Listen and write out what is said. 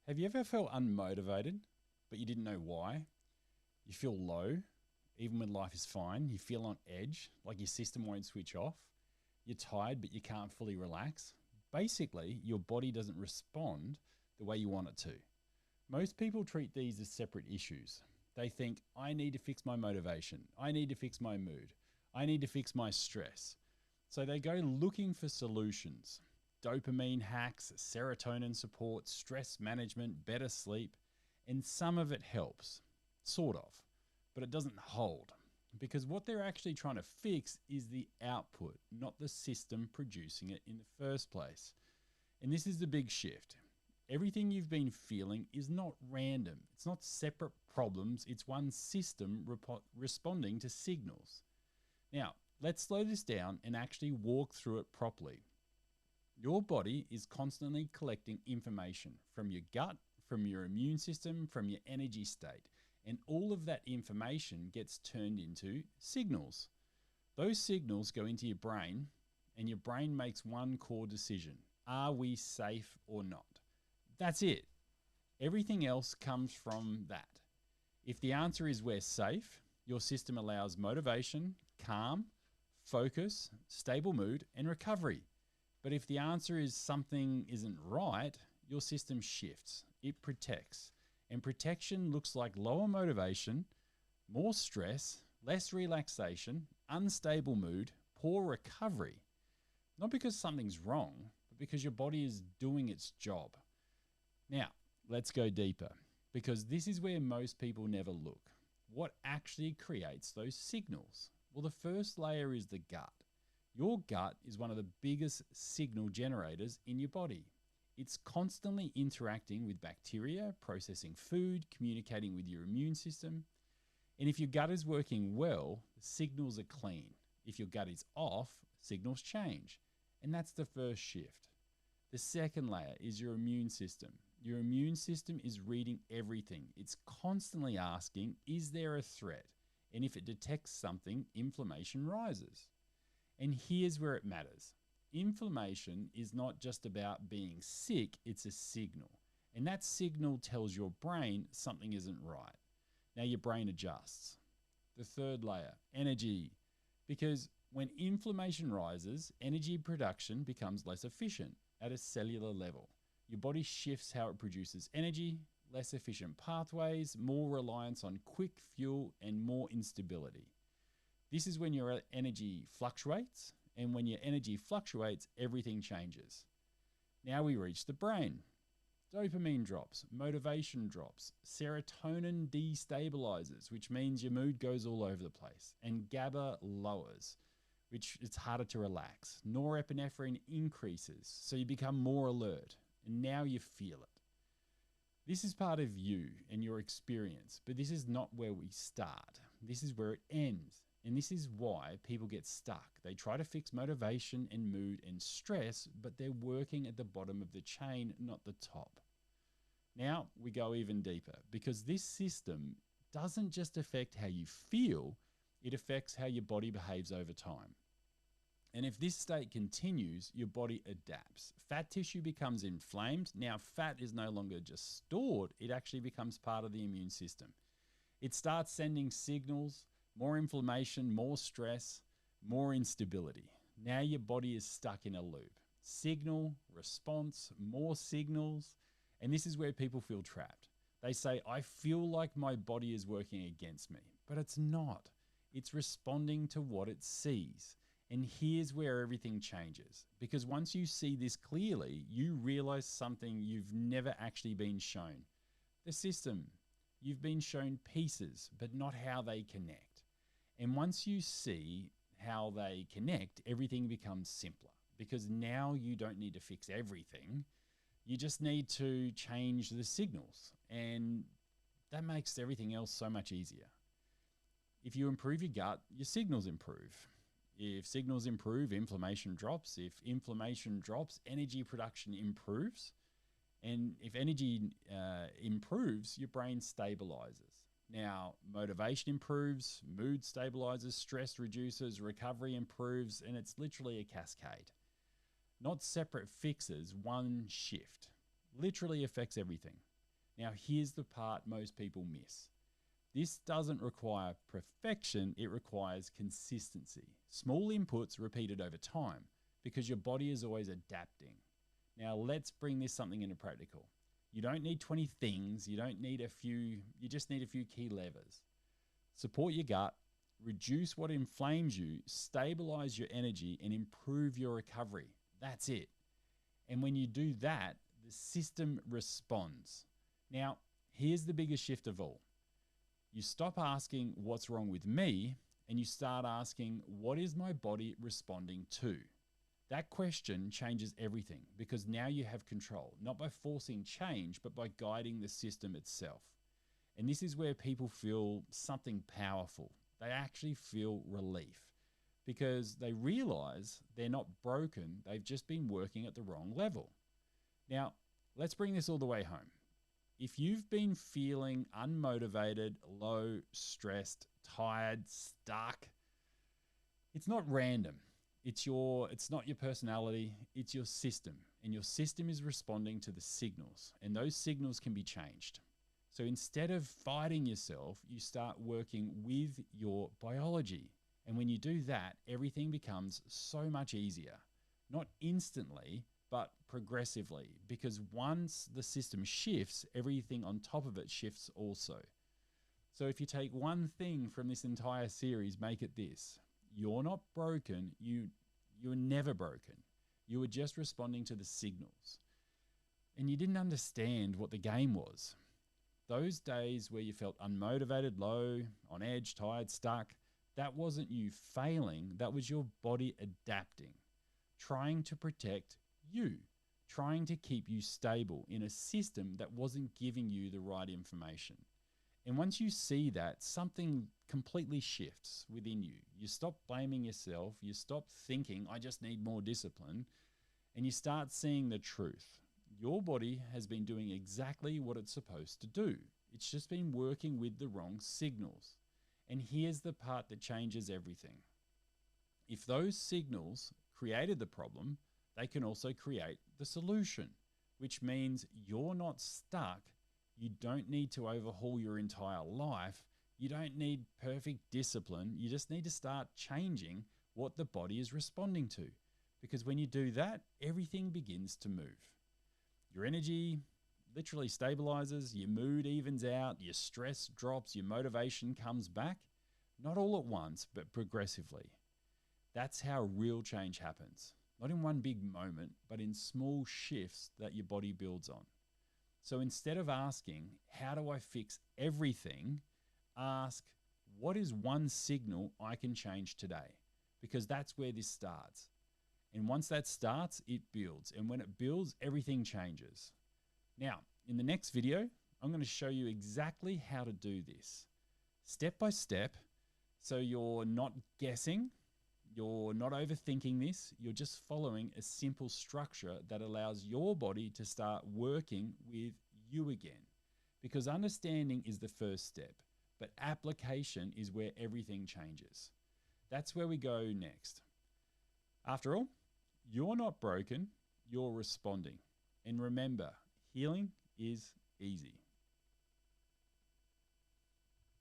Have you ever felt unmotivated, but you didn't know why? You feel low, even when life is fine. You feel on edge, like your system won't switch off. You're tired, but you can't fully relax. Basically, your body doesn't respond the way you want it to. Most people treat these as separate issues. They think, I need to fix my motivation. I need to fix my mood. I need to fix my stress. So they go looking for solutions. Dopamine hacks, serotonin support, stress management, better sleep, and some of it helps, sort of, but it doesn't hold because what they're actually trying to fix is the output, not the system producing it in the first place. And this is the big shift. Everything you've been feeling is not random. It's not separate problems. It's one system responding to signals. Now, let's slow this down and actually walk through it properly. Your body is constantly collecting information from your gut, from your immune system, from your energy state, and all of that information gets turned into signals. Those signals go into your brain, and your brain makes one core decision. Are we safe or not? That's it. Everything else comes from that. If the answer is we're safe, your system allows motivation, calm, focus, stable mood, and recovery. But if the answer is something isn't right, your system shifts. It protects. And protection looks like lower motivation, more stress, less relaxation, unstable mood, poor recovery. Not because something's wrong, but because your body is doing its job. Now, let's go deeper, because this is where most people never look. What actually creates those signals? Well, the first layer is the gut. Your gut is one of the biggest signal generators in your body. It's constantly interacting with bacteria, processing food, communicating with your immune system. And if your gut is working well, the signals are clean. If your gut is off, signals change. And that's the first shift. The second layer is your immune system. Your immune system is reading everything. It's constantly asking, is there a threat? And if it detects something, inflammation rises. And here's where it matters. Inflammation is not just about being sick, it's a signal. And that signal tells your brain something isn't right. Now your brain adjusts. The third layer, energy. Because when inflammation rises, energy production becomes less efficient at a cellular level. Your body shifts how it produces energy, less efficient pathways, more reliance on quick fuel, and more instability. This is when your energy fluctuates, and when your energy fluctuates, everything changes. Now we reach the brain. Dopamine drops, motivation drops, serotonin destabilizes, which means your mood goes all over the place, and GABA lowers, which it's harder to relax. Norepinephrine increases, so you become more alert, and now you feel it. This is part of you and your experience, but this is not where we start. This is where it ends. And this is why people get stuck. They try to fix motivation and mood and stress, but they're working at the bottom of the chain, not the top. Now we go even deeper, because this system doesn't just affect how you feel, it affects how your body behaves over time. And if this state continues, your body adapts. Fat tissue becomes inflamed. Now fat is no longer just stored, it actually becomes part of the immune system. It starts sending signals. More inflammation, more stress, more instability. Now your body is stuck in a loop. Signal, response, more signals. And this is where people feel trapped. They say, I feel like my body is working against me, but it's not. It's responding to what it sees. And here's where everything changes. Because once you see this clearly, you realize something you've never actually been shown. The system. You've been shown pieces, but not how they connect. And once you see how they connect, everything becomes simpler, because now you don't need to fix everything. You just need to change the signals, and that makes everything else so much easier. If you improve your gut, your signals improve. If signals improve, inflammation drops. If inflammation drops, energy production improves. And if energy improves, your brain stabilizes. Now, motivation improves, mood stabilizes, stress reduces, recovery improves, and it's literally a cascade. Not separate fixes, one shift. Literally affects everything. Now, here's the part most people miss. This doesn't require perfection, it requires consistency. Small inputs repeated over time because your body is always adapting. Now, let's bring this something into practical. You don't need 20 things, you just need a few key levers. Support your gut, reduce what inflames you, stabilize your energy, and improve your recovery. That's it. And when you do that, the system responds. Now, here's the biggest shift of all. You stop asking what's wrong with me and you start asking what is my body responding to? That question changes everything because now you have control, not by forcing change, but by guiding the system itself. And this is where people feel something powerful. They actually feel relief because they realize they're not broken. They've just been working at the wrong level. Now, let's bring this all the way home. If you've been feeling unmotivated, low, stressed, tired, stuck, it's not random. It's not your personality, it's your system. And your system is responding to the signals. And those signals can be changed. So instead of fighting yourself, you start working with your biology. And when you do that, everything becomes so much easier. Not instantly, but progressively. Because once the system shifts, everything on top of it shifts also. So if you take one thing from this entire series, make it this. You're not broken. You're never broken. You were just responding to the signals. And you didn't understand what the game was. Those days where you felt unmotivated, low, on edge, tired, stuck, that wasn't you failing. That was your body adapting, trying to protect you, trying to keep you stable in a system that wasn't giving you the right information. And once you see that, something completely shifts within you. You stop blaming yourself. You stop thinking, I just need more discipline. And you start seeing the truth. Your body has been doing exactly what it's supposed to do. It's just been working with the wrong signals. And here's the part that changes everything. If those signals created the problem, they can also create the solution, which means you're not stuck. You don't need to overhaul your entire life. You don't need perfect discipline. You just need to start changing what the body is responding to. Because when you do that, everything begins to move. Your energy literally stabilizes, your mood evens out, your stress drops, your motivation comes back. Not all at once, but progressively. That's how real change happens. Not in one big moment, but in small shifts that your body builds on. So instead of asking, how do I fix everything? Ask, what is one signal I can change today? Because that's where this starts. And once that starts, it builds. And when it builds, everything changes. Now, in the next video, I'm going to show you exactly how to do this. Step by step, so you're not guessing, you're not overthinking this, you're just following a simple structure that allows your body to start working with you again. Because understanding is the first step, but application is where everything changes. That's where we go next. After all, you're not broken, you're responding. And remember, healing is easy.